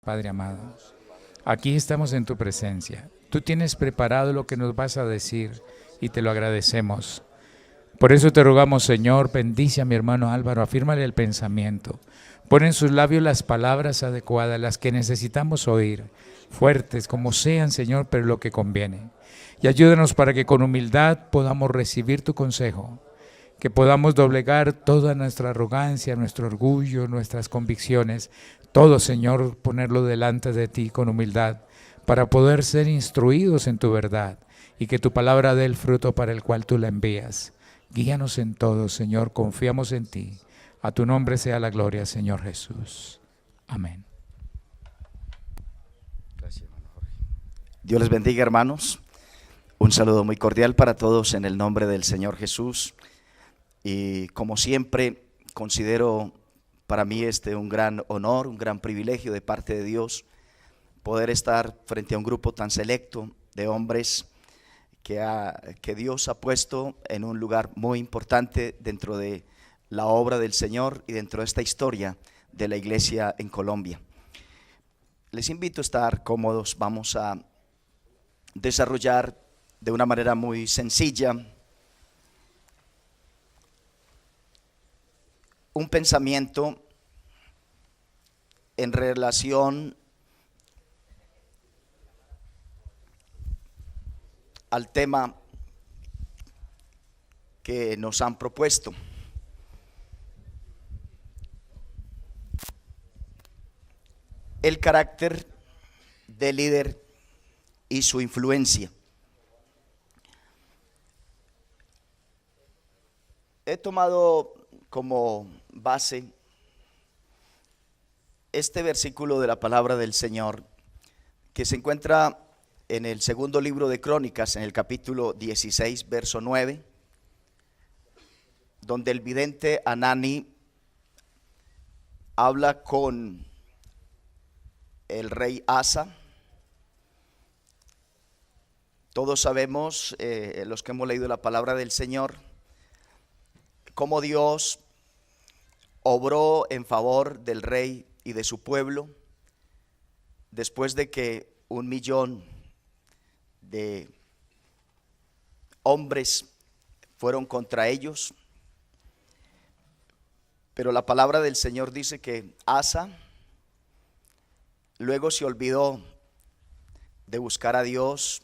Padre amado, aquí estamos en tu presencia. Tú tienes preparado lo que nos vas a decir y te lo agradecemos. Por eso te rogamos, Señor, bendice a mi hermano Álvaro, afírmale el pensamiento. Pon en sus labios las palabras adecuadas, las que necesitamos oír, fuertes como sean, Señor, pero lo que conviene. Y ayúdanos para que con humildad podamos recibir tu consejo, que podamos doblegar toda nuestra arrogancia, nuestro orgullo, nuestras convicciones, todo, Señor, ponerlo delante de ti con humildad, para poder ser instruidos en tu verdad y que tu palabra dé el fruto para el cual tú la envías. Guíanos en todo, Señor, confiamos en ti. A tu nombre sea la gloria, Señor Jesús. Amén. Gracias, hermano Jorge. Dios les bendiga, hermanos. Un saludo muy cordial para todos en el nombre del Señor Jesús. Y como siempre, considero para mí un gran honor, un gran privilegio de parte de Dios poder estar frente a un grupo tan selecto de hombres que Dios ha puesto en un lugar muy importante dentro de la obra del Señor y dentro de esta historia de la iglesia en Colombia. Les invito a estar cómodos. Vamos a desarrollar de una manera muy sencilla un pensamiento en relación al tema que nos han propuesto. El carácter del líder y su influencia. He tomado como base este versículo de la palabra del Señor que se encuentra en el segundo libro de Crónicas, en el capítulo 16, verso 9, donde el vidente Hanani habla con el rey Asa. Todos sabemos, los que hemos leído la palabra del Señor, cómo Dios obró en favor del rey y de su pueblo después de que 1,000,000 de hombres fueron contra ellos. Pero la palabra del Señor dice que Asa luego se olvidó de buscar a Dios,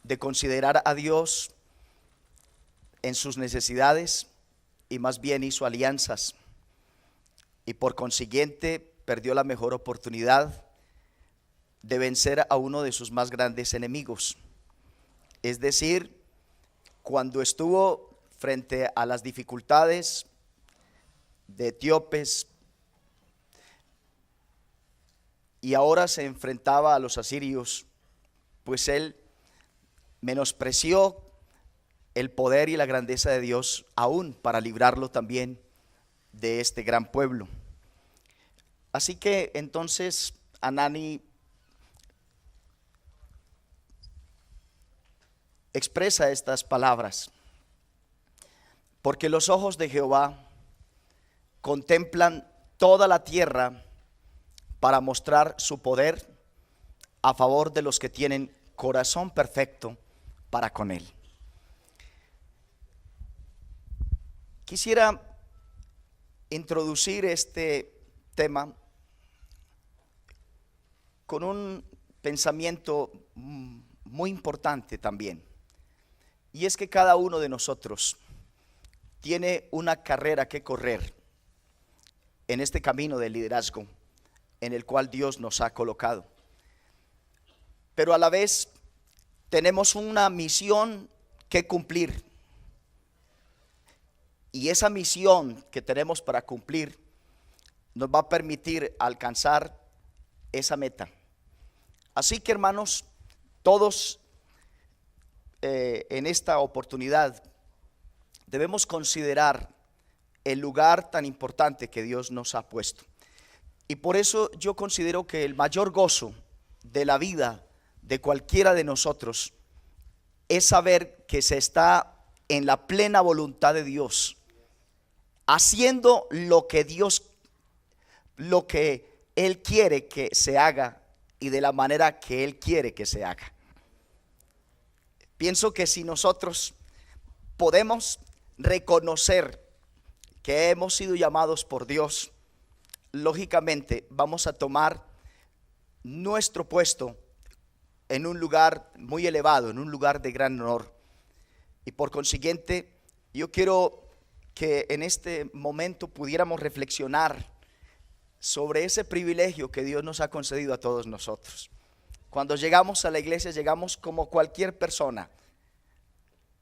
de considerar a Dios en sus necesidades, y más bien hizo alianzas, y por consiguiente perdió la mejor oportunidad de vencer a uno de sus más grandes enemigos. Es decir, cuando estuvo frente a las dificultades de etíopes y ahora se enfrentaba a los asirios, pues él menospreció el poder y la grandeza de Dios aún para librarlo también de este gran pueblo. Así que entonces Hanani expresa estas palabras: porque los ojos de Jehová contemplan toda la tierra para mostrar su poder a favor de los que tienen corazón perfecto para con él. Quisiera introducir este tema con un pensamiento muy importante también, y es que cada uno de nosotros tiene una carrera que correr en este camino de liderazgo en el cual Dios nos ha colocado, pero a la vez tenemos una misión que cumplir, y esa misión que tenemos para cumplir nos va a permitir alcanzar esa meta. Así que, hermanos, todos en esta oportunidad debemos considerar el lugar tan importante que Dios nos ha puesto. Y por eso yo considero que el mayor gozo de la vida de cualquiera de nosotros es saber que se está en la plena voluntad de Dios, haciendo lo que Él quiere que se haga y de la manera que Él quiere que se haga. Pienso que si nosotros podemos reconocer que hemos sido llamados por Dios, lógicamente vamos a tomar nuestro puesto en un lugar muy elevado, en un lugar de gran honor. Y por consiguiente, yo quiero que en este momento pudiéramos reflexionar sobre ese privilegio que Dios nos ha concedido a todos nosotros. Cuando llegamos a la iglesia, llegamos como cualquier persona,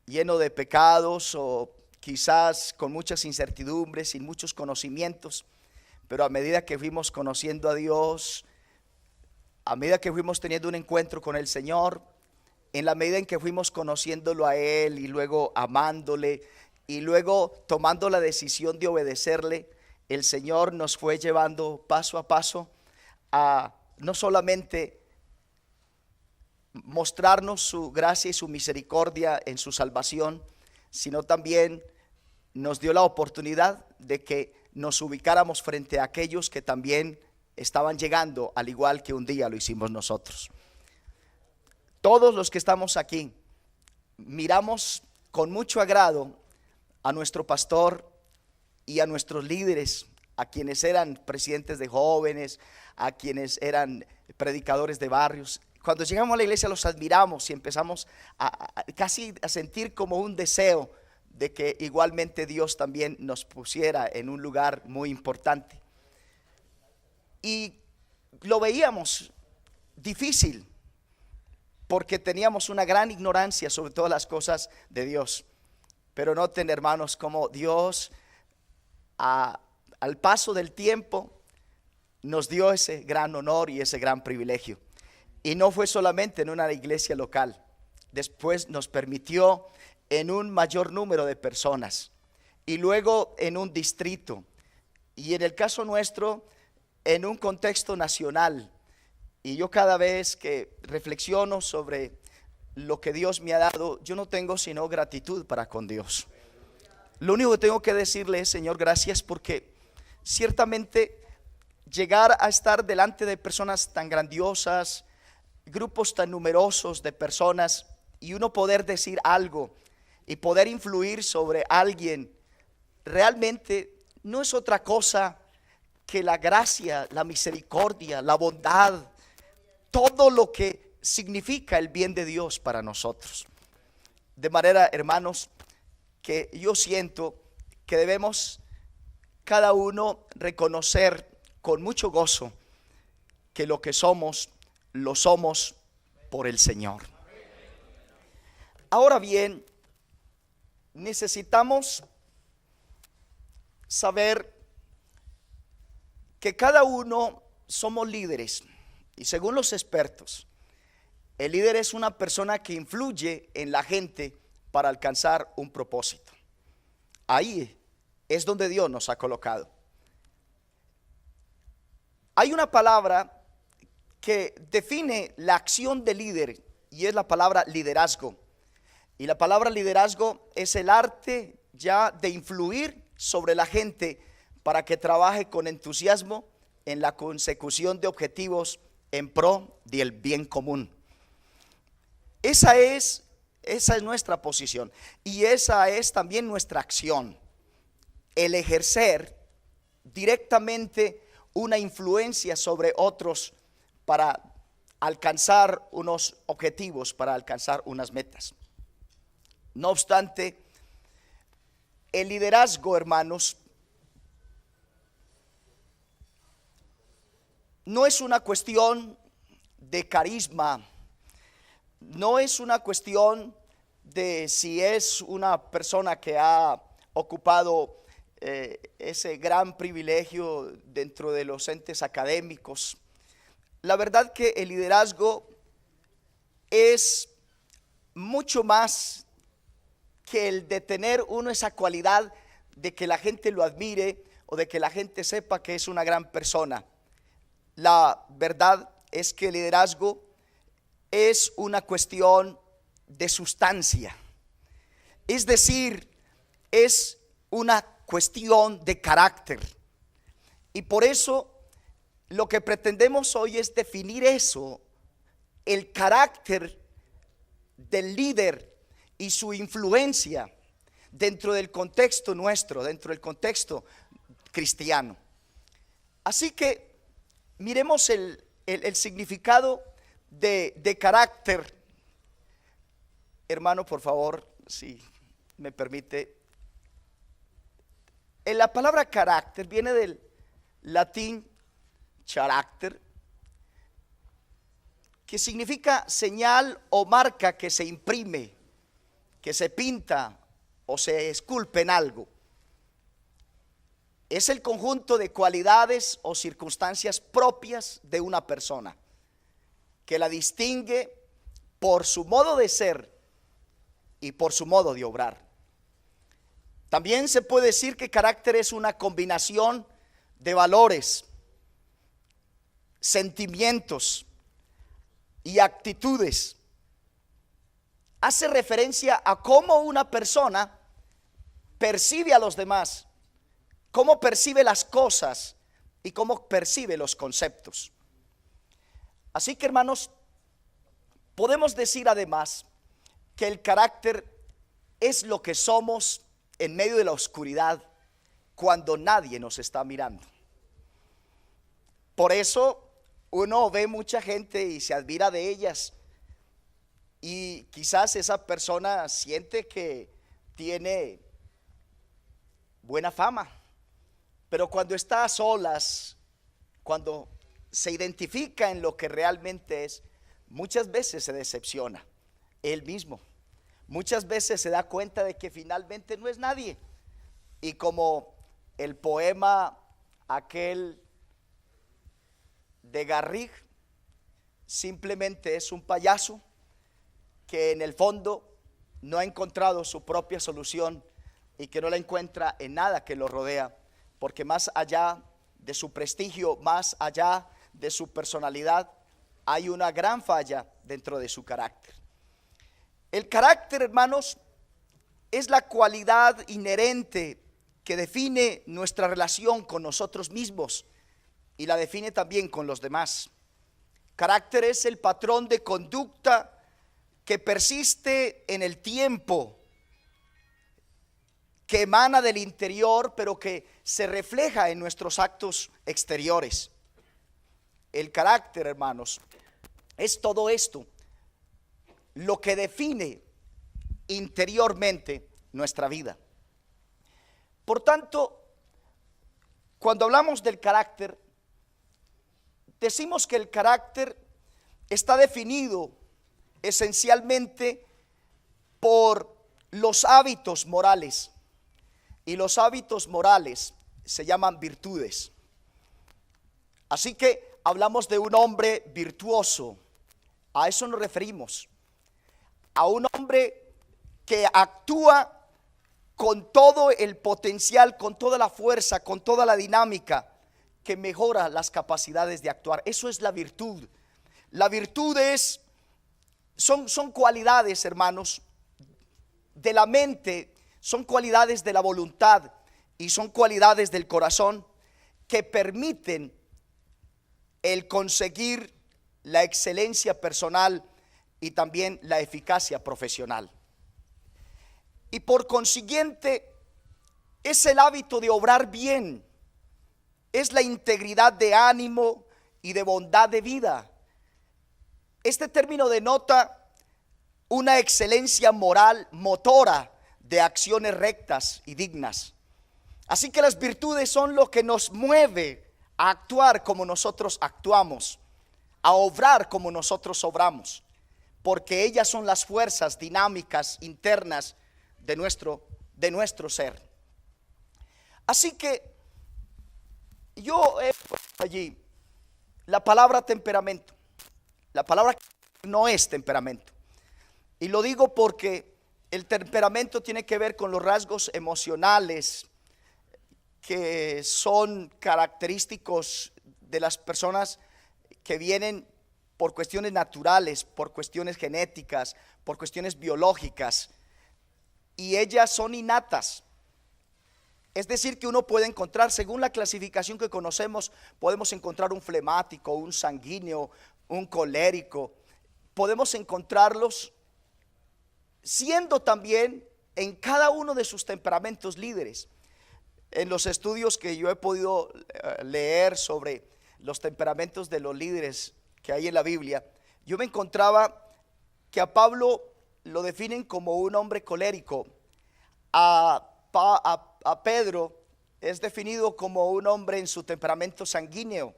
lleno de pecados o quizás con muchas incertidumbres, sin muchos conocimientos, pero a medida que fuimos conociendo a Dios, a medida que fuimos teniendo un encuentro con el Señor, en la medida en que fuimos conociéndolo a Él y luego amándole y luego tomando la decisión de obedecerle, el Señor nos fue llevando paso a paso a no solamente mostrarnos su gracia y su misericordia en su salvación, sino también nos dio la oportunidad de que nos ubicáramos frente a aquellos que también estaban llegando, al igual que un día lo hicimos nosotros. Todos los que estamos aquí miramos con mucho agrado a nuestro pastor y a nuestros líderes, a quienes eran presidentes de jóvenes, a quienes eran predicadores de barrios. Cuando llegamos a la iglesia los admiramos y empezamos casi a sentir como un deseo de que igualmente Dios también nos pusiera en un lugar muy importante. Y lo veíamos difícil porque teníamos una gran ignorancia sobre todas las cosas de Dios. Pero noten, hermanos, como Dios al paso del tiempo nos dio ese gran honor y ese gran privilegio. Y no fue solamente en una iglesia local, después nos permitió en un mayor número de personas y luego en un distrito y en el caso nuestro en un contexto nacional. Y yo cada vez que reflexiono sobre lo que Dios me ha dado, yo no tengo sino gratitud para con Dios. Lo único que tengo que decirle es: Señor, gracias, porque ciertamente llegar a estar delante de personas tan grandiosas, grupos tan numerosos de personas, y uno poder decir algo y poder influir sobre alguien, realmente no es otra cosa que la gracia, la misericordia, la bondad, todo lo que significa el bien de Dios para nosotros. De manera, hermanos, que yo siento que debemos cada uno reconocer con mucho gozo que lo que somos, lo somos por el Señor. Ahora bien, necesitamos saber que cada uno somos líderes. Y según los expertos, el líder es una persona que influye en la gente para alcanzar un propósito. Ahí es donde Dios nos ha colocado. Hay una palabra que define la acción del líder y es la palabra liderazgo. Y la palabra liderazgo es el arte ya de influir sobre la gente para que trabaje con entusiasmo en la consecución de objetivos en pro del bien común. Esa es nuestra posición y esa es también nuestra acción, el ejercer directamente una influencia sobre otros para alcanzar unos objetivos, para alcanzar unas metas. No obstante, el liderazgo, hermanos, no es una cuestión de carisma, no es una cuestión de si es una persona que ha ocupado ese gran privilegio dentro de los entes académicos. La verdad que el liderazgo es mucho más que el de tener uno esa cualidad de que la gente lo admire o de que la gente sepa que es una gran persona. La verdad es que el liderazgo es una cuestión de sustancia, es decir, es una cuestión de carácter. Y por eso lo que pretendemos hoy es definir eso, el carácter del líder y su influencia dentro del contexto nuestro, dentro del contexto cristiano. Así que miremos el significado de carácter. Hermano, por favor, si me permite. La palabra carácter viene del latín character, que significa señal o marca que se imprime, que se pinta o se esculpe en algo. Es el conjunto de cualidades o circunstancias propias de una persona que la distingue por su modo de ser y por su modo de obrar. También se puede decir que carácter es una combinación de valores, sentimientos y actitudes. Hace referencia a cómo una persona percibe a los demás, cómo percibe las cosas y cómo percibe los conceptos. Así que, hermanos, podemos decir además que el carácter es lo que somos en medio de la oscuridad cuando nadie nos está mirando. Por eso uno ve mucha gente y se admira de ellas, y quizás esa persona siente que tiene buena fama, pero cuando está a solas, cuando se identifica en lo que realmente es, muchas veces se decepciona él mismo. Muchas veces se da cuenta de que finalmente no es nadie. Y como el poema aquel de Garrigue, simplemente es un payaso que en el fondo no ha encontrado su propia solución y que no la encuentra en nada que lo rodea, porque más allá de su prestigio, más allá de su personalidad, hay una gran falla dentro de su carácter. El carácter, hermanos, es la cualidad inherente que define nuestra relación con nosotros mismos y la define también con los demás. Carácter es el patrón de conducta que persiste en el tiempo, que emana del interior, pero que se refleja en nuestros actos exteriores. El carácter, hermanos, es todo esto, lo que define interiormente nuestra vida. Por tanto, cuando hablamos del carácter, decimos que el carácter está definido esencialmente por los hábitos morales, y los hábitos morales se llaman virtudes. Así que hablamos de un hombre virtuoso, a eso nos referimos, a un hombre que actúa con todo el potencial, con toda la fuerza, con toda la dinámica, que mejora las capacidades de actuar. Eso es la virtud. La virtud son cualidades, hermanos, de la mente, son cualidades de la voluntad y son cualidades del corazón que permiten el conseguir la excelencia personal y también la eficacia profesional. Y por consiguiente es el hábito de obrar bien, es la integridad de ánimo y de bondad de vida. Este término denota una excelencia moral motora de acciones rectas y dignas. Así que las virtudes son lo que nos mueve a actuar como nosotros actuamos, a obrar como nosotros obramos, porque ellas son las fuerzas dinámicas internas de nuestro ser. Así que yo he puesto allí la palabra temperamento. La palabra no es temperamento, y lo digo porque el temperamento tiene que ver con los rasgos emocionales que son característicos de las personas que vienen por cuestiones naturales, por cuestiones genéticas, por cuestiones biológicas, y ellas son innatas. Es decir, que uno puede encontrar, según la clasificación que conocemos, podemos encontrar un flemático, un sanguíneo, un colérico. Podemos encontrarlos siendo también en cada uno de sus temperamentos líderes. En los estudios que yo he podido leer sobre los temperamentos de los líderes que hay en la Biblia, yo me encontraba que a Pablo lo definen como un hombre colérico. A Pedro es definido como un hombre en su temperamento sanguíneo.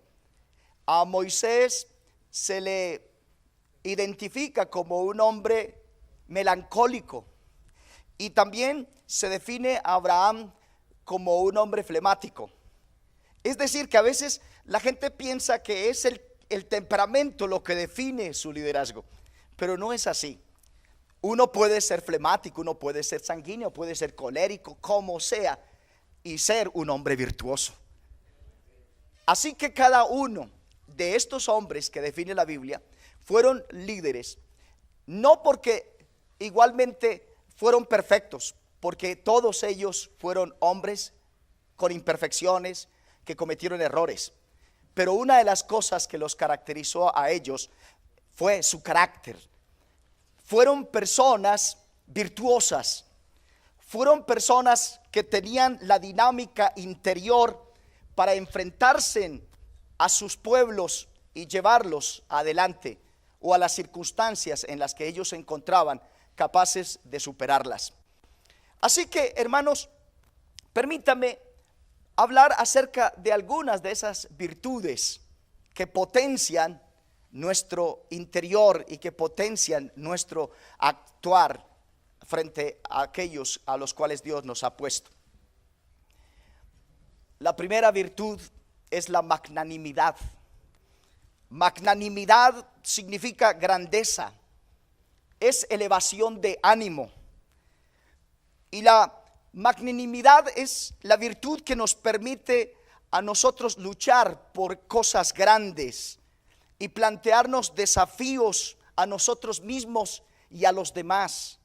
A Moisés se le identifica como un hombre melancólico. Y también se define a Abraham como un hombre flemático. Es decir, que a veces la gente piensa que es el temperamento lo que define su liderazgo, pero no es así. Uno puede ser flemático, uno puede ser sanguíneo, puede ser colérico, como sea, y ser un hombre virtuoso. Así que cada uno de estos hombres que define la Biblia fueron líderes, no porque igualmente fueron perfectos, porque todos ellos fueron hombres con imperfecciones que cometieron errores. Pero una de las cosas que los caracterizó a ellos fue su carácter. Fueron personas virtuosas, fueron personas que tenían la dinámica interior para enfrentarse a sus pueblos y llevarlos adelante, o a las circunstancias en las que ellos se encontraban, capaces de superarlas. Así que, hermanos, permítame hablar acerca de algunas de esas virtudes que potencian nuestro interior y que potencian nuestro actuar frente a aquellos a los cuales Dios nos ha puesto. La primera virtud es la magnanimidad. Magnanimidad significa grandeza, es elevación de ánimo. Y la magnanimidad es la virtud que nos permite a nosotros luchar por cosas grandes y plantearnos desafíos a nosotros mismos y a los demás.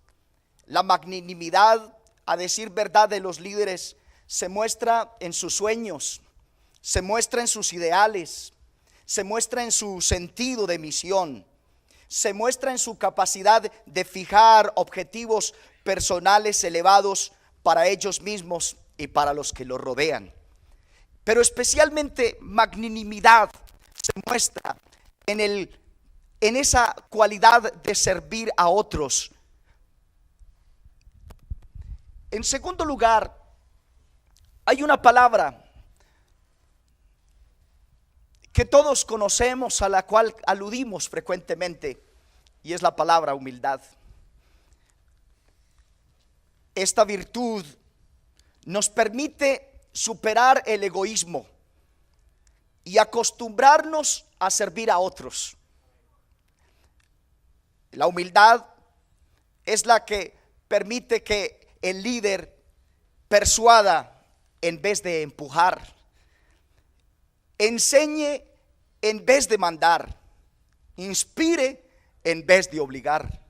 La magnanimidad, a decir verdad, de los líderes se muestra en sus sueños, se muestra en sus ideales, se muestra en su sentido de misión, se muestra en su capacidad de fijar objetivos personales elevados para ellos mismos y para los que los rodean. Pero especialmente magnanimidad se muestra en esa cualidad de servir a otros. En segundo lugar, hay una palabra que todos conocemos, a la cual aludimos frecuentemente, y es la palabra humildad. Esta virtud nos permite superar el egoísmo y acostumbrarnos a servir a otros. La humildad es la que permite que el líder persuada en vez de empujar, enseñe en vez de mandar, inspire en vez de obligar.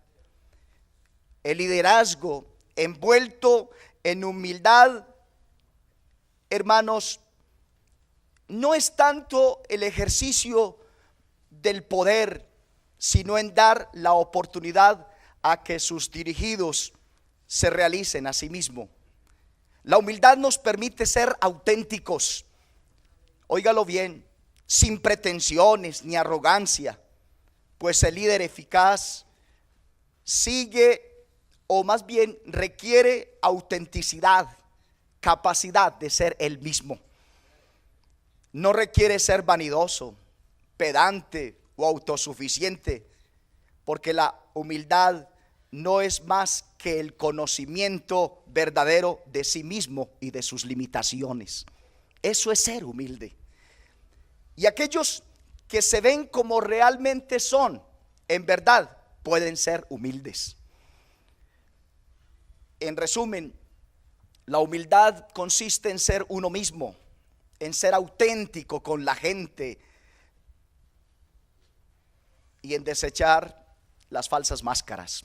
El liderazgo envuelto en humildad, hermanos, no es tanto el ejercicio del poder, sino en dar la oportunidad a que sus dirigidos se realicen a sí mismos. La humildad nos permite ser auténticos, óigalo bien, sin pretensiones ni arrogancia, pues el líder eficaz sigue, o más bien requiere autenticidad, capacidad de ser él mismo. No requiere ser vanidoso, pedante o autosuficiente, porque la humildad no es más que el conocimiento verdadero de sí mismo y de sus limitaciones. Eso es ser humilde. Y aquellos que se ven como realmente son, en verdad, pueden ser humildes. En resumen, la humildad consiste en ser uno mismo, en ser auténtico con la gente y en desechar las falsas máscaras.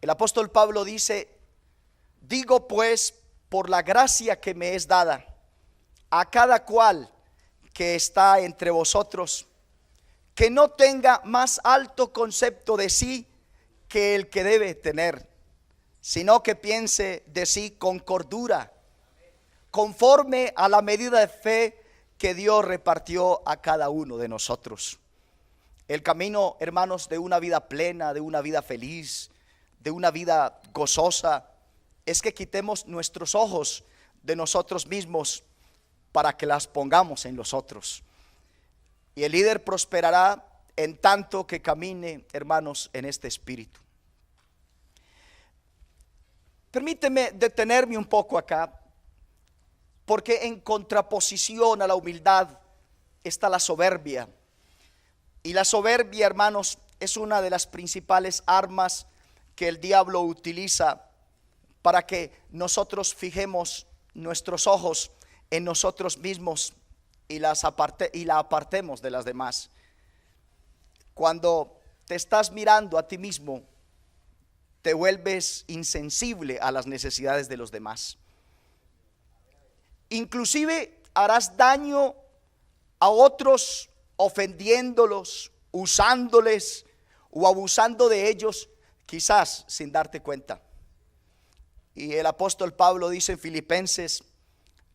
El apóstol Pablo dice: digo pues, por la gracia que me es dada, a cada cual que está entre vosotros, que no tenga más alto concepto de sí que el que debe tener, sino que piense de sí con cordura, conforme a la medida de fe que Dios repartió a cada uno de nosotros. El camino, hermanos, de una vida plena, de una vida feliz, de una vida gozosa, es que quitemos nuestros ojos de nosotros mismos para que las pongamos en los otros. Y el líder prosperará en tanto que camine, hermanos, en este espíritu. Permíteme detenerme un poco acá, porque en contraposición a la humildad está la soberbia. Y la soberbia, hermanos, es una de las principales armas que el diablo utiliza para que nosotros fijemos nuestros ojos en nosotros mismos y la apartemos de las demás. Cuando te estás mirando a ti mismo, te vuelves insensible a las necesidades de los demás. Inclusive harás daño a otros ofendiéndolos, usándoles o abusando de ellos, quizás sin darte cuenta. Y el apóstol Pablo dice en Filipenses: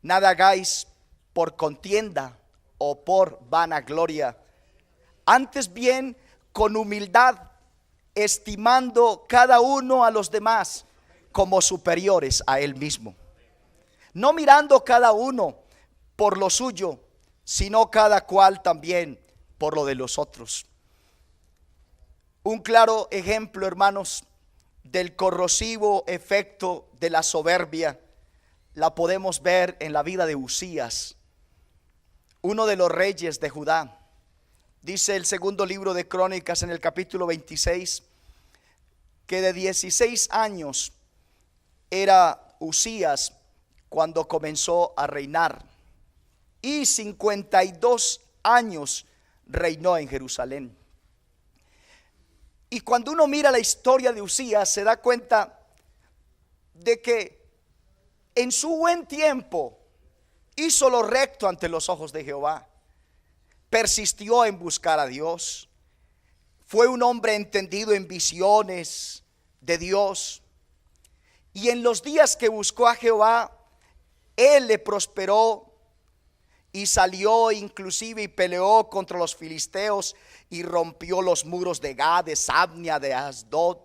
nada hagáis por contienda o por vanagloria, antes bien con humildad, estimando cada uno a los demás como superiores a él mismo, no mirando cada uno por lo suyo, sino cada cual también por lo de los otros. Un claro ejemplo, hermanos, del corrosivo efecto de la soberbia la podemos ver en la vida de Uzías, uno de los reyes de Judá. Dice el segundo libro de Crónicas en el capítulo 26 que de 16 años era Uzías cuando comenzó a reinar, y 52 años reinó en Jerusalén. Y cuando uno mira la historia de Uzías, se da cuenta de que en su buen tiempo hizo lo recto ante los ojos de Jehová, persistió en buscar a Dios, fue un hombre entendido en visiones de Dios, y en los días que buscó a Jehová, él le prosperó y salió inclusive y peleó contra los filisteos y rompió los muros de Gad, de Sabnia, de Asdod,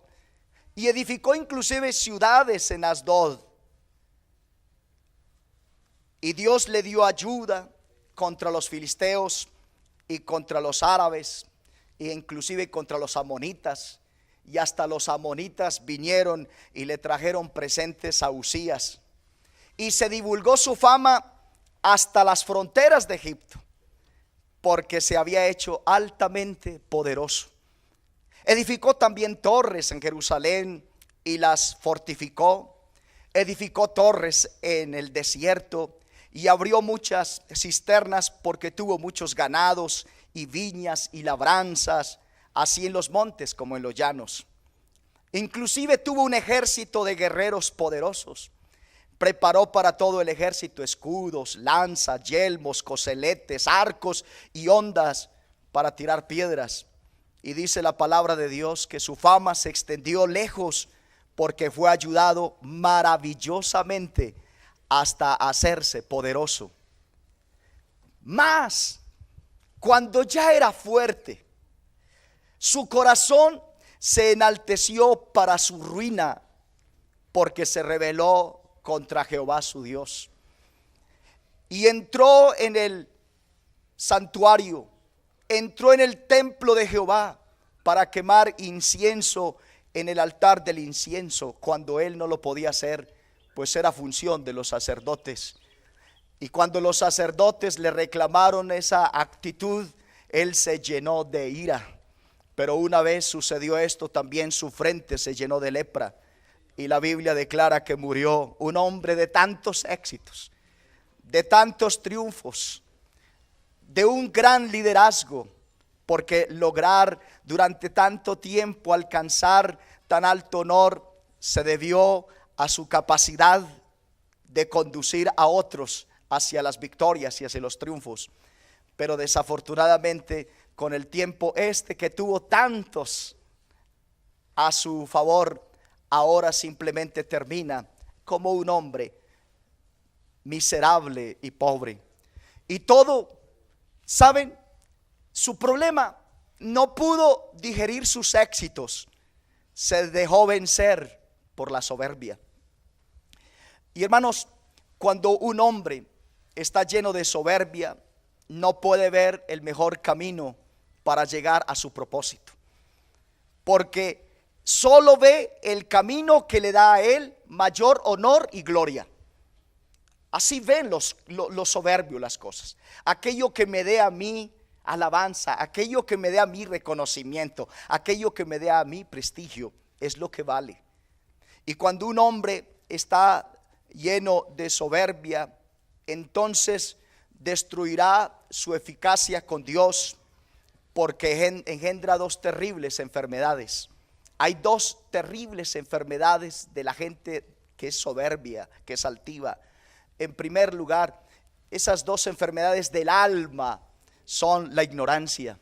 y edificó inclusive ciudades en Asdod. Y Dios le dio ayuda contra los filisteos y contra los árabes e inclusive contra los amonitas, y hasta los amonitas vinieron y le trajeron presentes a Uzías, y se divulgó su fama hasta las fronteras de Egipto, porque se había hecho altamente poderoso. Edificó también torres en Jerusalén y las fortificó. Edificó torres en el desierto y abrió muchas cisternas, porque tuvo muchos ganados y viñas y labranzas, así en los montes como en los llanos. Inclusive tuvo un ejército de guerreros poderosos. Preparó para todo el ejército escudos, lanzas, yelmos, coseletes, arcos y hondas para tirar piedras. Y dice la palabra de Dios que su fama se extendió lejos, porque fue ayudado maravillosamente hasta hacerse poderoso. Mas cuando ya era fuerte, su corazón se enalteció para su ruina, porque se rebeló contra Jehová su Dios, y entró en el santuario, entró en el templo de Jehová para quemar incienso en el altar del incienso, cuando él no lo podía hacer, pues era función de los sacerdotes. Y cuando los sacerdotes le reclamaron esa actitud, él se llenó de ira. Pero una vez sucedió esto, también su frente se llenó de lepra, y la Biblia declara que murió. Un hombre de tantos éxitos, de tantos triunfos, de un gran liderazgo, porque lograr durante tanto tiempo alcanzar tan alto honor se debió a su capacidad de conducir a otros hacia las victorias y hacia los triunfos. Pero desafortunadamente, con el tiempo que tuvo tantos a su favor, ahora simplemente termina como un hombre miserable y pobre. Y todo, ¿saben? Su problema, no pudo digerir sus éxitos, se dejó vencer por la soberbia. Y hermanos, cuando un hombre está lleno de soberbia, no puede ver el mejor camino para llegar a su propósito, porque solo ve el camino que le da a él mayor honor y gloria. Así ven los soberbios las cosas. Aquello que me dé a mí alabanza, aquello que me dé a mí reconocimiento, aquello que me dé a mí prestigio, es lo que vale. Y cuando un hombre está lleno de soberbia, entonces destruirá su eficacia con Dios, porque engendra dos terribles enfermedades. Hay dos terribles enfermedades de la gente que es soberbia, que es altiva. En primer lugar, esas dos enfermedades del alma son la ignorancia.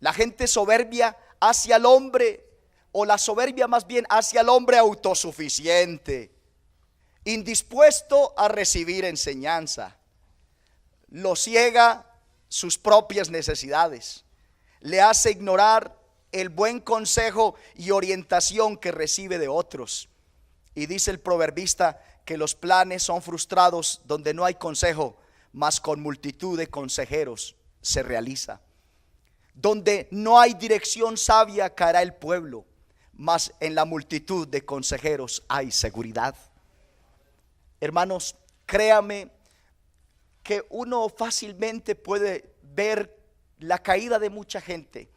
La gente soberbia hacia el hombre, o la soberbia más bien hacia el hombre autosuficiente, indispuesto a recibir enseñanza. Lo ciega sus propias necesidades, le hace ignorar el buen consejo y orientación que recibe de otros. Y dice el proverbista que los planes son frustrados donde no hay consejo, mas con multitud de consejeros se realiza. Donde no hay dirección sabia caerá el pueblo, mas en la multitud de consejeros hay seguridad. Hermanos, créame que uno fácilmente puede ver la caída de mucha gente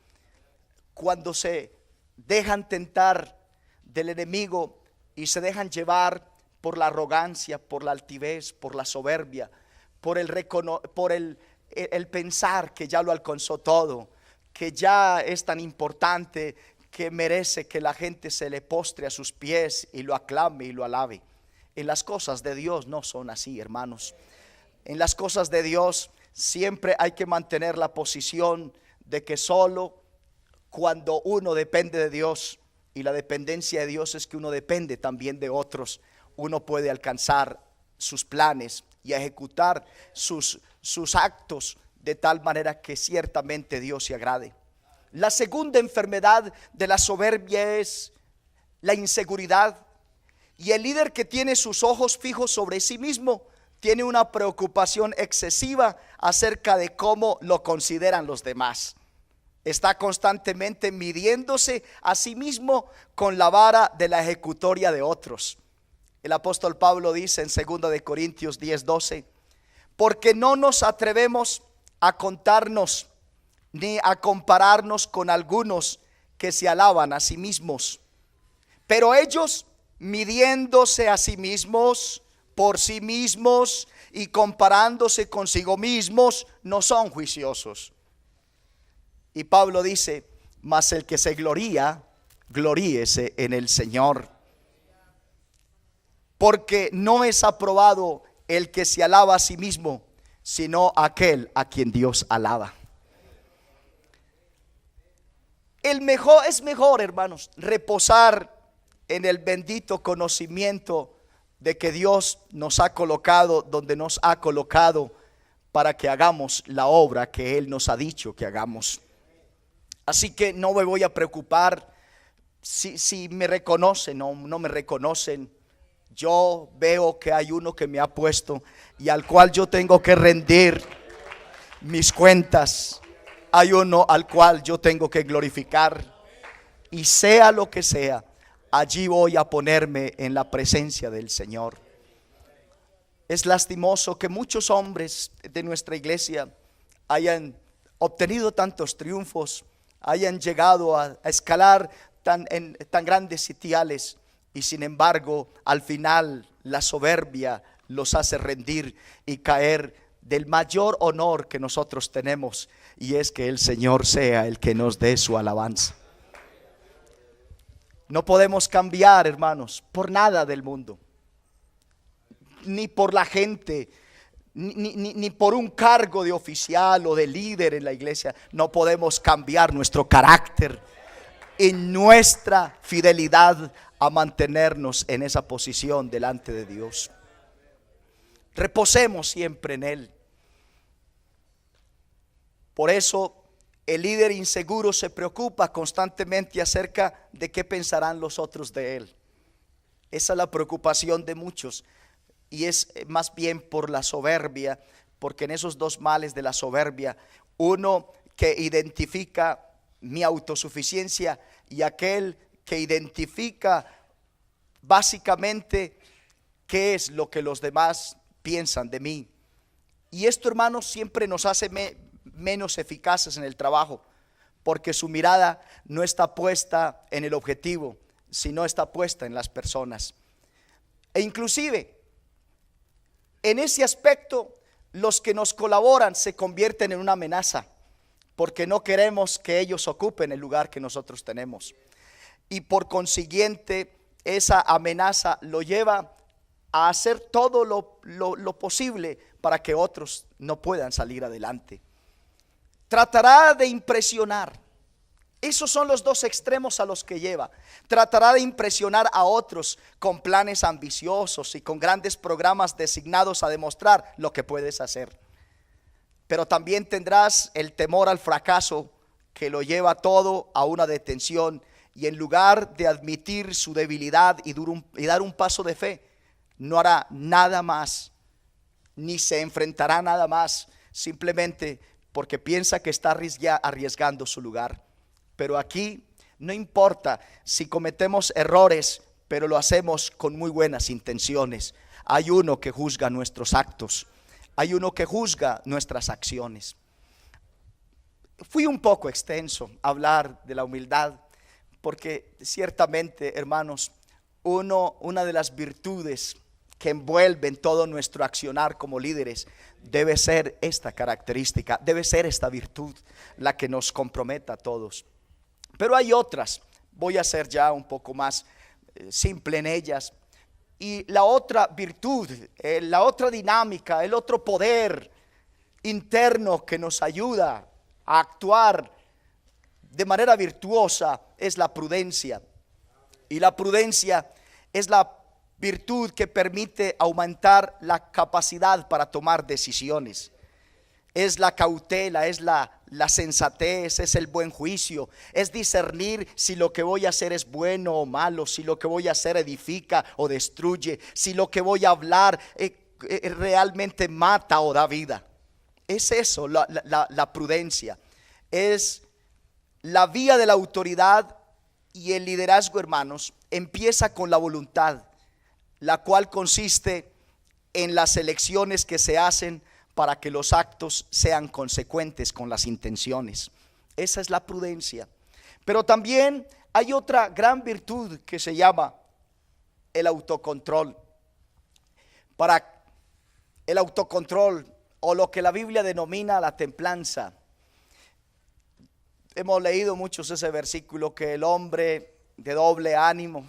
cuando se dejan tentar del enemigo y se dejan llevar por la arrogancia, por la altivez, por la soberbia, por el pensar que ya lo alcanzó todo, que ya es tan importante que merece que la gente se le postre a sus pies y lo aclame y lo alabe. En las cosas de Dios no son así, hermanos. En las cosas de Dios siempre hay que mantener la posición de que solo cuando uno depende de Dios, y la dependencia de Dios es que uno depende también de otros, uno puede alcanzar sus planes y ejecutar sus actos de tal manera que ciertamente Dios se agrade. La segunda enfermedad de la soberbia es la inseguridad. Y el líder que tiene sus ojos fijos sobre sí mismo tiene una preocupación excesiva acerca de cómo lo consideran los demás. Está constantemente midiéndose a sí mismo con la vara de la ejecutoria de otros. El apóstol Pablo dice en 2 de Corintios 10:12: porque no nos atrevemos a contarnos ni a compararnos con algunos que se alaban a sí mismos, pero ellos, midiéndose a sí mismos por sí mismos y comparándose consigo mismos, no son juiciosos. Y Pablo dice: mas el que se gloría, gloríese en el Señor, porque no es aprobado el que se alaba a sí mismo, sino aquel a quien Dios alaba. Es mejor, hermanos, reposar en el bendito conocimiento de que Dios nos ha colocado donde nos ha colocado para que hagamos la obra que Él nos ha dicho que hagamos. Así que no me voy a preocupar si me reconocen o no me reconocen. Yo veo que hay uno que me ha puesto y al cual yo tengo que rendir mis cuentas. Hay uno al cual yo tengo que glorificar, y sea lo que sea, allí voy a ponerme en la presencia del Señor. Es lastimoso que muchos hombres de nuestra iglesia hayan obtenido tantos triunfos, hayan llegado a escalar tan grandes sitiales, y sin embargo al final la soberbia los hace rendir y caer del mayor honor que nosotros tenemos, y es que el Señor sea el que nos dé su alabanza. No podemos cambiar, hermanos, por nada del mundo. ni por la gente, ni por un cargo de oficial o de líder en la iglesia. No podemos cambiar nuestro carácter y nuestra fidelidad a mantenernos en esa posición delante de Dios. Reposemos siempre en Él. Por eso el líder inseguro se preocupa constantemente acerca de qué pensarán los otros de él. Esa es la preocupación de muchos, y es más bien por la soberbia, porque en esos dos males de la soberbia, uno que identifica mi autosuficiencia y aquel que identifica básicamente qué es lo que los demás piensan de mí. Y esto, hermanos, siempre nos hace menos eficaces en el trabajo, porque su mirada no está puesta en el objetivo, sino está puesta en las personas. E inclusive en ese aspecto, los que nos colaboran se convierten en una amenaza, porque no queremos que ellos ocupen el lugar que nosotros tenemos, y por consiguiente esa amenaza lo lleva a hacer todo lo posible para que otros no puedan salir adelante. Tratará de impresionar. Esos son los dos extremos a los que lleva. Tratará de impresionar a otros con planes ambiciosos y con grandes programas designados a demostrar lo que puedes hacer. Pero también tendrás el temor al fracaso, que lo lleva todo a una detención, y en lugar de admitir su debilidad y dar un paso de fe, no hará nada más, ni se enfrentará nada más, simplemente porque piensa que está arriesgando su lugar. Pero aquí no importa si cometemos errores, pero lo hacemos con muy buenas intenciones. Hay uno que juzga nuestros actos, hay uno que juzga nuestras acciones. Fui un poco extenso a hablar de la humildad, porque ciertamente, hermanos, una de las virtudes que envuelven todo nuestro accionar como líderes debe ser esta característica, debe ser esta virtud la que nos comprometa a todos. Pero hay otras, voy a ser ya un poco más simple en ellas. Y la otra virtud, la otra dinámica, el otro poder interno que nos ayuda a actuar de manera virtuosa es la prudencia. Y la prudencia es la virtud que permite aumentar la capacidad para tomar decisiones. Es la cautela, es la sensatez, es el buen juicio, es discernir si lo que voy a hacer es bueno o malo, si lo que voy a hacer edifica o destruye, si lo que voy a hablar realmente mata o da vida. Es eso, la prudencia. Es la vía de la autoridad, y el liderazgo, hermanos, empieza con la voluntad, la cual consiste en las elecciones que se hacen para que los actos sean consecuentes con las intenciones. Esa es la prudencia. Pero también hay otra gran virtud que se llama el autocontrol. Para el autocontrol, o lo que la Biblia denomina la templanza, hemos leído muchos ese versículo, que el hombre de doble ánimo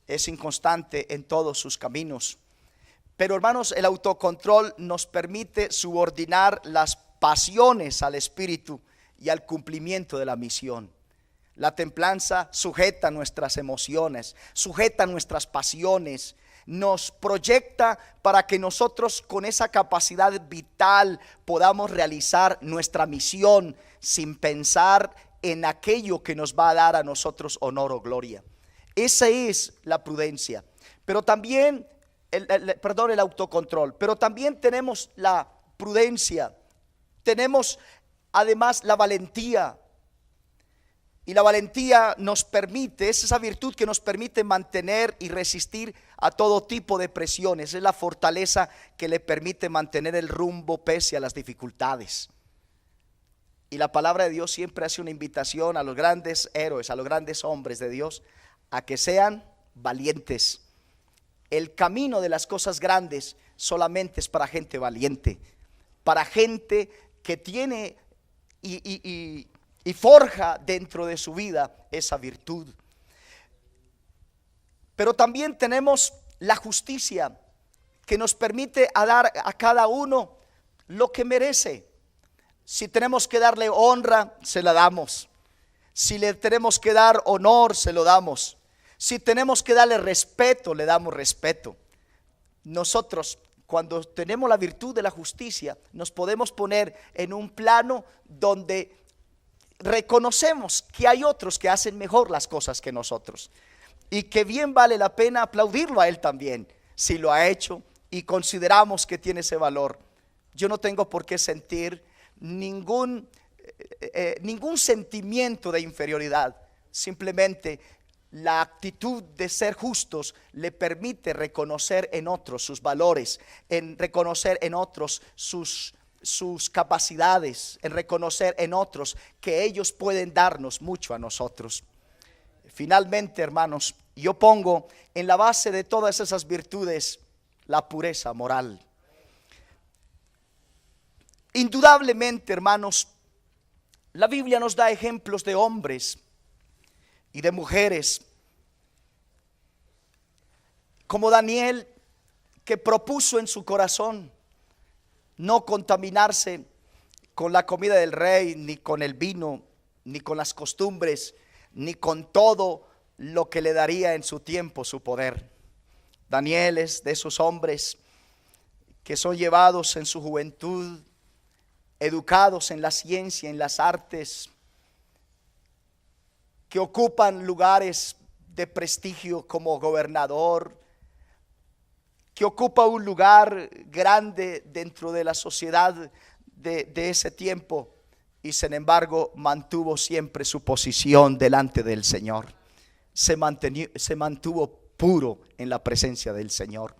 es inconstante en todos sus caminos. Pero, hermanos, el autocontrol nos permite subordinar las pasiones al espíritu y al cumplimiento de la misión. La templanza sujeta nuestras emociones, sujeta nuestras pasiones, nos proyecta para que nosotros con esa capacidad vital podamos realizar nuestra misión sin pensar en aquello que nos va a dar a nosotros honor o gloria. Esa es la prudencia. Pero también el autocontrol. Pero también tenemos la prudencia. Tenemos además la valentía. Y la valentía nos permite, es esa virtud que nos permite mantener y resistir a todo tipo de presiones. Es la fortaleza que le permite mantener el rumbo pese a las dificultades. Y la palabra de Dios siempre hace una invitación a los grandes héroes, a los grandes hombres de Dios, a que sean valientes. El camino de las cosas grandes solamente es para gente valiente, para gente que tiene y forja dentro de su vida esa virtud. Pero también tenemos la justicia, que nos permite a dar a cada uno lo que merece. Si tenemos que darle honra, se la damos. Si le tenemos que dar honor, se lo damos. Si tenemos que darle respeto, le damos respeto. Nosotros, cuando tenemos la virtud de la justicia, nos podemos poner en un plano donde reconocemos que hay otros que hacen mejor las cosas que nosotros, y que bien vale la pena aplaudirlo a él también, si lo ha hecho y consideramos que tiene ese valor. Yo no tengo por qué sentir ningún sentimiento de inferioridad. Simplemente la actitud de ser justos le permite reconocer en otros sus valores, en reconocer en otros sus capacidades, en reconocer en otros que ellos pueden darnos mucho a nosotros. Finalmente, hermanos, yo pongo en la base de todas esas virtudes la pureza moral. Indudablemente, hermanos, la Biblia nos da ejemplos de hombres y de mujeres como Daniel, que propuso en su corazón no contaminarse con la comida del rey, ni con el vino, ni con las costumbres, ni con todo lo que le daría en su tiempo su poder. Daniel es de esos hombres que son llevados en su juventud, educados en la ciencia, en las artes, que ocupan lugares de prestigio como gobernador, que ocupa un lugar grande dentro de la sociedad de ese tiempo, y sin embargo mantuvo siempre su posición delante del Señor. Se mantuvo puro en la presencia del Señor.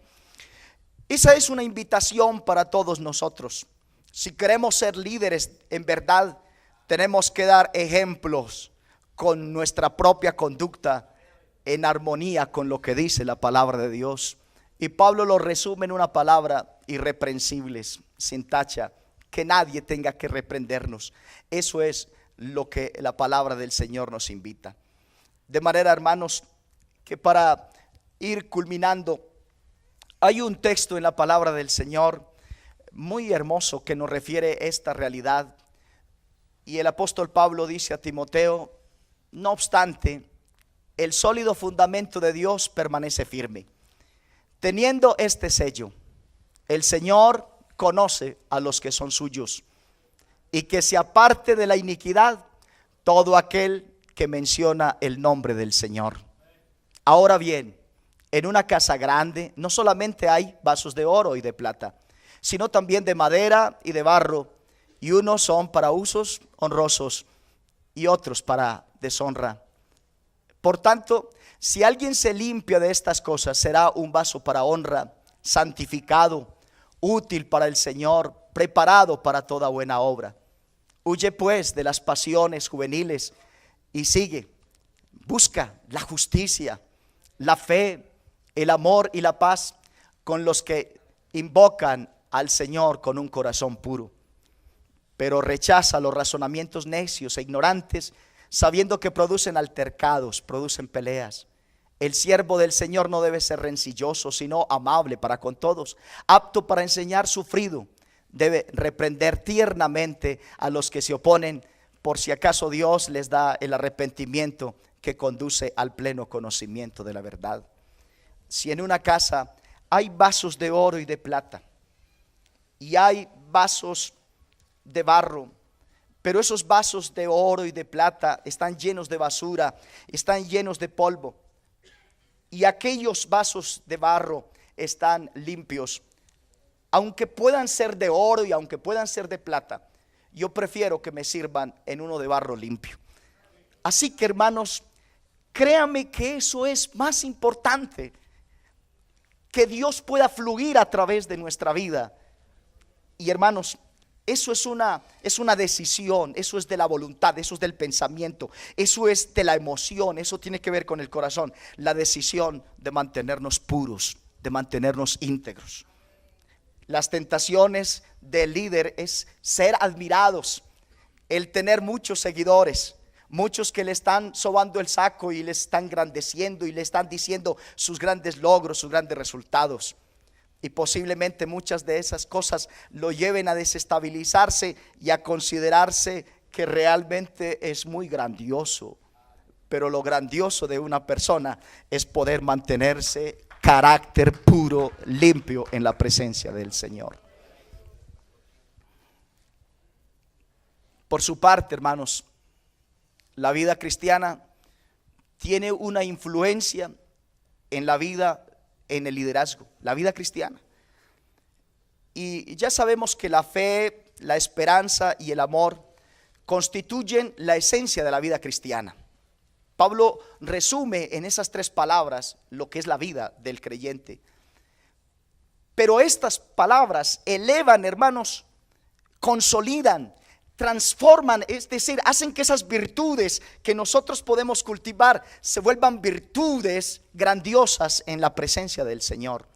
Esa es una invitación para todos nosotros. Si queremos ser líderes en verdad, tenemos que dar ejemplos con nuestra propia conducta en armonía con lo que dice la palabra de Dios. Y Pablo lo resume en una palabra: irreprensibles, sin tacha, que nadie tenga que reprendernos. Eso es lo que la palabra del Señor nos invita. De manera, hermanos, que para ir culminando, hay un texto en la palabra del Señor muy hermoso que nos refiere a esta realidad. Y el apóstol Pablo dice a Timoteo: no obstante, el sólido fundamento de Dios permanece firme, teniendo este sello: el Señor conoce a los que son suyos, y que se aparte de la iniquidad todo aquel que menciona el nombre del Señor. Ahora bien, en una casa grande no solamente hay vasos de oro y de plata, sino también de madera y de barro, y unos son para usos honrosos y otros para deshonra. Por tanto, si alguien se limpia de estas cosas, será un vaso para honra, santificado, útil para el Señor, preparado para toda buena obra. Huye pues de las pasiones juveniles y sigue, busca la justicia, la fe, el amor y la paz con los que invocan al Señor con un corazón puro. Pero rechaza los razonamientos necios e ignorantes, sabiendo que producen altercados, producen peleas. El siervo del Señor no debe ser rencilloso, sino amable para con todos, apto para enseñar, sufrido. Debe reprender tiernamente a los que se oponen, por si acaso Dios les da el arrepentimiento que conduce al pleno conocimiento de la verdad. Si en una casa hay vasos de oro y de plata, y hay vasos de barro, pero esos vasos de oro y de plata están llenos de basura, están llenos de polvo, y aquellos vasos de barro están limpios, aunque puedan ser de oro y aunque puedan ser de plata, yo prefiero que me sirvan en uno de barro limpio. Así que, hermanos, créanme que eso es más importante, que Dios pueda fluir a través de nuestra vida. Y hermanos, eso es una decisión, eso es de la voluntad, eso es del pensamiento, eso es de la emoción, eso tiene que ver con el corazón. La decisión de mantenernos puros, de mantenernos íntegros. Las tentaciones del líder es ser admirados, el tener muchos seguidores, muchos que le están sobando el saco y le están engrandeciendo y le están diciendo sus grandes logros, sus grandes resultados. Y posiblemente muchas de esas cosas lo lleven a desestabilizarse y a considerarse que realmente es muy grandioso. Pero lo grandioso de una persona es poder mantenerse carácter puro, limpio en la presencia del Señor. Por su parte, hermanos, la vida cristiana tiene una influencia en la vida, en el liderazgo, la vida cristiana. Y ya sabemos que la fe, la esperanza y el amor constituyen la esencia de la vida cristiana. Pablo resume en esas tres palabras lo que es la vida del creyente. Pero estas palabras elevan, hermanos, consolidan, transforman, es decir, hacen que esas virtudes que nosotros podemos cultivar se vuelvan virtudes grandiosas en la presencia del Señor.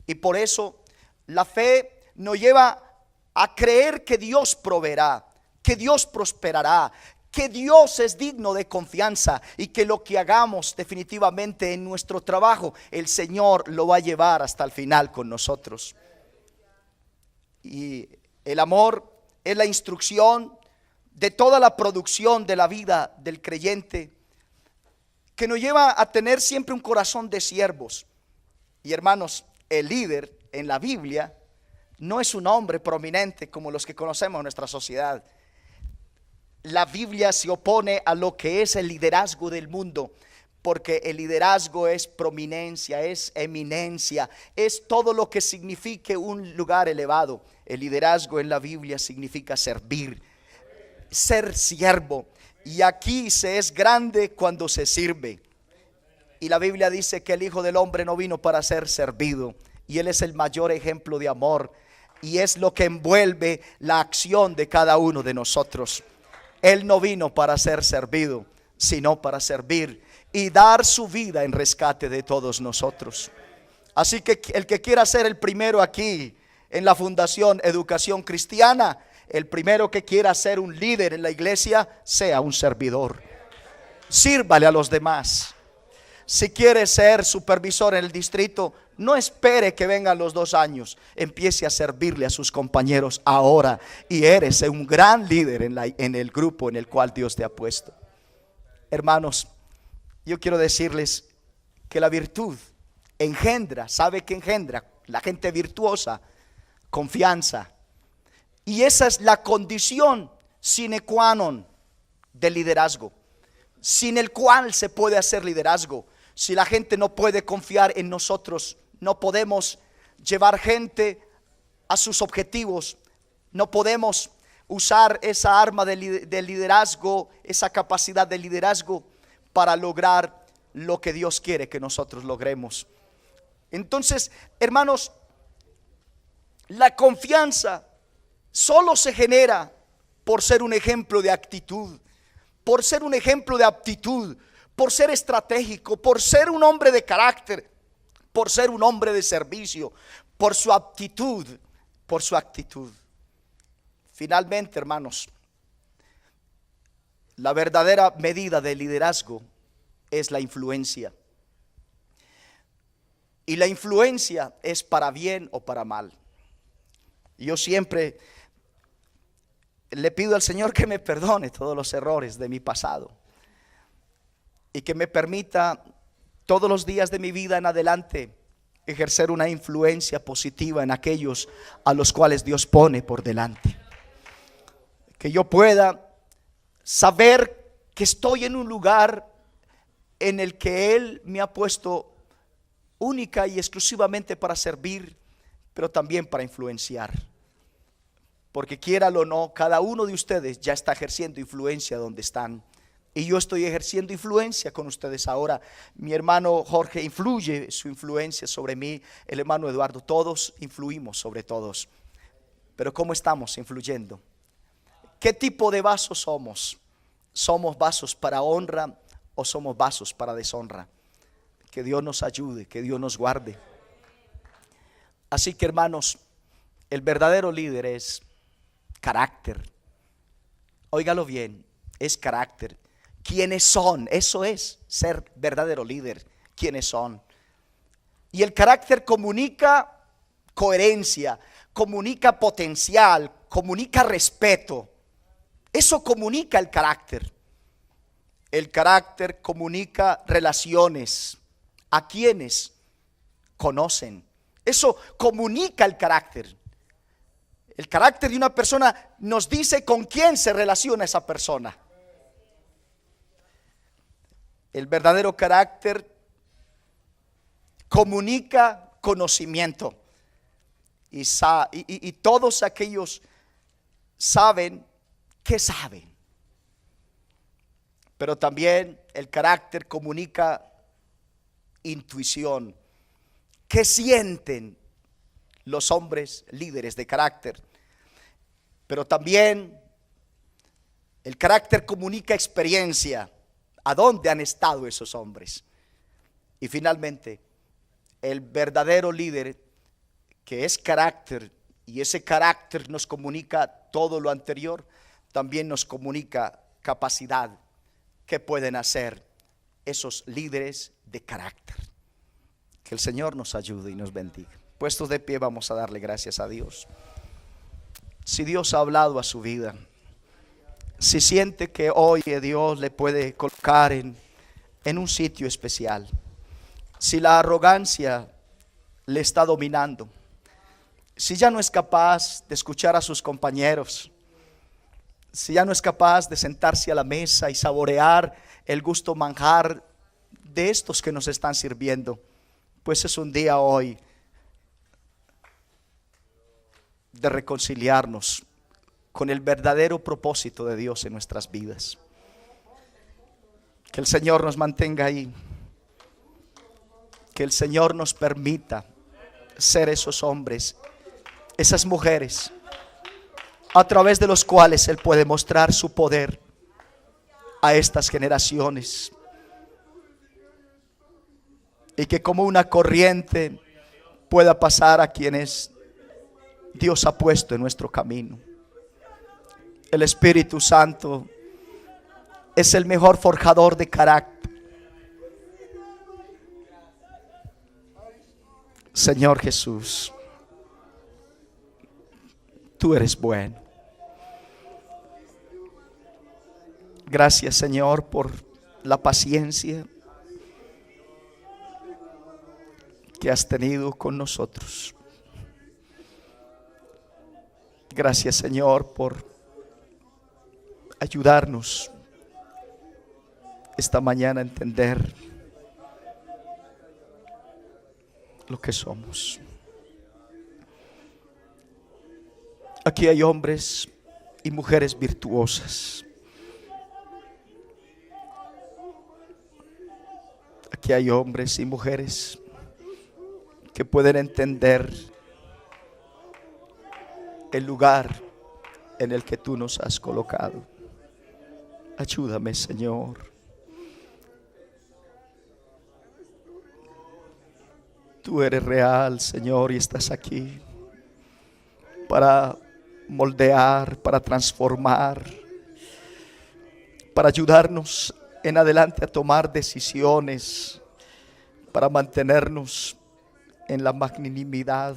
Y por eso la fe nos lleva a creer que Dios proveerá, que Dios prosperará, que Dios es digno de confianza y que lo que hagamos definitivamente en nuestro trabajo, el Señor lo va a llevar hasta el final con nosotros. Y el amor es la instrucción de toda la producción de la vida del creyente, que nos lleva a tener siempre un corazón de siervos. Y hermanos, el líder en la Biblia no es un hombre prominente como los que conocemos en nuestra sociedad. La Biblia se opone a lo que es el liderazgo del mundo, porque el liderazgo es prominencia, es eminencia, es todo lo que signifique un lugar elevado. El liderazgo en la Biblia significa servir, ser siervo. Y aquí se es grande cuando se sirve. Y la Biblia dice que el Hijo del Hombre no vino para ser servido, y Él es el mayor ejemplo de amor, y es lo que envuelve la acción de cada uno de nosotros. Él no vino para ser servido, sino para servir y dar su vida en rescate de todos nosotros. Así que el que quiera ser el primero aquí en la Fundación Educación Cristiana, el primero que quiera ser un líder en la iglesia, sea un servidor. Sírvale a los demás. Si quiere ser supervisor en el distrito, no espere que vengan los 2 años. Empiece a servirle a sus compañeros ahora y eres un gran líder en el grupo en el cual Dios te ha puesto. Hermanos, yo quiero decirles que la virtud engendra, ¿sabe qué engendra? La gente virtuosa, confianza. Y esa es la condición sine qua non del liderazgo, sin el cual se puede hacer liderazgo. Si la gente no puede confiar en nosotros, no podemos llevar gente a sus objetivos, no podemos usar esa arma de liderazgo, esa capacidad de liderazgo para lograr lo que Dios quiere que nosotros logremos. Entonces, hermanos, la confianza solo se genera por ser un ejemplo de actitud, por ser un ejemplo de aptitud, por ser estratégico, por ser un hombre de carácter, por ser un hombre de servicio, por su aptitud, por su actitud. Finalmente, hermanos, la verdadera medida de liderazgo es la influencia. Y la influencia es para bien o para mal. Yo siempre le pido al Señor que me perdone todos los errores de mi pasado y que me permita todos los días de mi vida en adelante ejercer una influencia positiva en aquellos a los cuales Dios pone por delante. Que yo pueda saber que estoy en un lugar en el que Él me ha puesto única y exclusivamente para servir, pero también para influenciar. Porque quiéralo o no, cada uno de ustedes ya está ejerciendo influencia donde están. Y yo estoy ejerciendo influencia con ustedes ahora. Mi hermano Jorge influye su influencia sobre mí, el hermano Eduardo, todos influimos sobre todos. Pero ¿cómo estamos influyendo? ¿Qué tipo de vasos somos? ¿Somos vasos para honra o somos vasos para deshonra? Que Dios nos ayude, que Dios nos guarde. Así que, hermanos, el verdadero líder es carácter. Óigalo bien, es carácter. ¿Quiénes son? Eso es ser verdadero líder. ¿Quiénes son? Y el carácter comunica coherencia, comunica potencial, comunica respeto. Eso comunica el carácter. El carácter comunica relaciones. ¿A quienes conocen? Eso comunica el carácter. El carácter de una persona nos dice con quién se relaciona esa persona. El verdadero carácter comunica conocimiento. Y todos aquellos saben que saben. Pero también el carácter comunica intuición. ¿Qué sienten los hombres líderes de carácter? Pero también el carácter comunica experiencia. ¿A dónde han estado esos hombres? Y finalmente, el verdadero líder, que es carácter, y ese carácter nos comunica todo lo anterior, también nos comunica capacidad. ¿Qué pueden hacer esos líderes de carácter? Que el Señor nos ayude y nos bendiga. Puestos de pie, vamos a darle gracias a Dios. Si Dios ha hablado a su vida, si siente que hoy Dios le puede colocar en un sitio especial, si la arrogancia le está dominando, si ya no es capaz de escuchar a sus compañeros, si ya no es capaz de sentarse a la mesa y saborear el gusto manjar de estos que nos están sirviendo, pues es un día hoy de reconciliarnos con el verdadero propósito de Dios en nuestras vidas. Que el Señor nos mantenga ahí. Que el Señor nos permita ser esos hombres, esas mujeres, a través de los cuales Él puede mostrar su poder a estas generaciones. Y que como una corriente pueda pasar a quienes Dios ha puesto en nuestro camino. El Espíritu Santo es el mejor forjador de carácter. Señor Jesús, tú eres bueno. Gracias, Señor, por la paciencia que has tenido con nosotros. Gracias, Señor, por ayudarnos esta mañana a entender lo que somos. Aquí hay hombres y mujeres virtuosas. Aquí hay hombres y mujeres que pueden entender el lugar en el que tú nos has colocado. Ayúdame, Señor. Tú eres real, Señor, y estás aquí para moldear, para transformar, para ayudarnos en adelante a tomar decisiones, para mantenernos en la magnanimidad,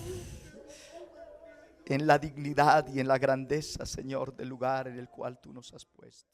en la dignidad y en la grandeza, Señor, del lugar en el cual tú nos has puesto.